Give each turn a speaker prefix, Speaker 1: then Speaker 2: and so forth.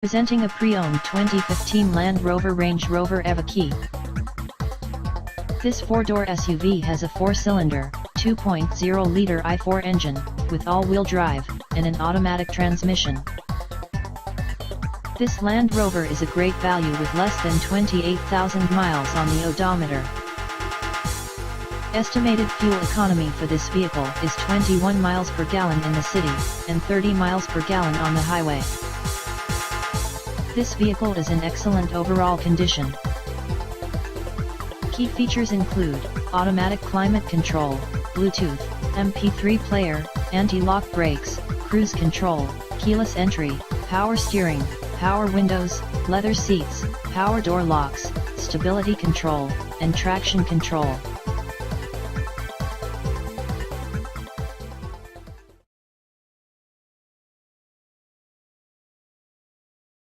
Speaker 1: Presenting a pre-owned 2015 Land Rover Range Rover Evoque. This four-door SUV has a four-cylinder, 2.0-liter i4 engine, with all-wheel drive, and an automatic transmission. This Land Rover is a great value with less than 28,000 miles on the odometer. Estimated fuel economy for this vehicle is 21 miles per gallon in the city, and 30 miles per gallon on the highway. This vehicle is in excellent overall condition. Key features include automatic climate control, Bluetooth, MP3 player, anti-lock brakes, cruise control, keyless entry, power steering, power windows, leather seats, power door locks, stability control, and traction control.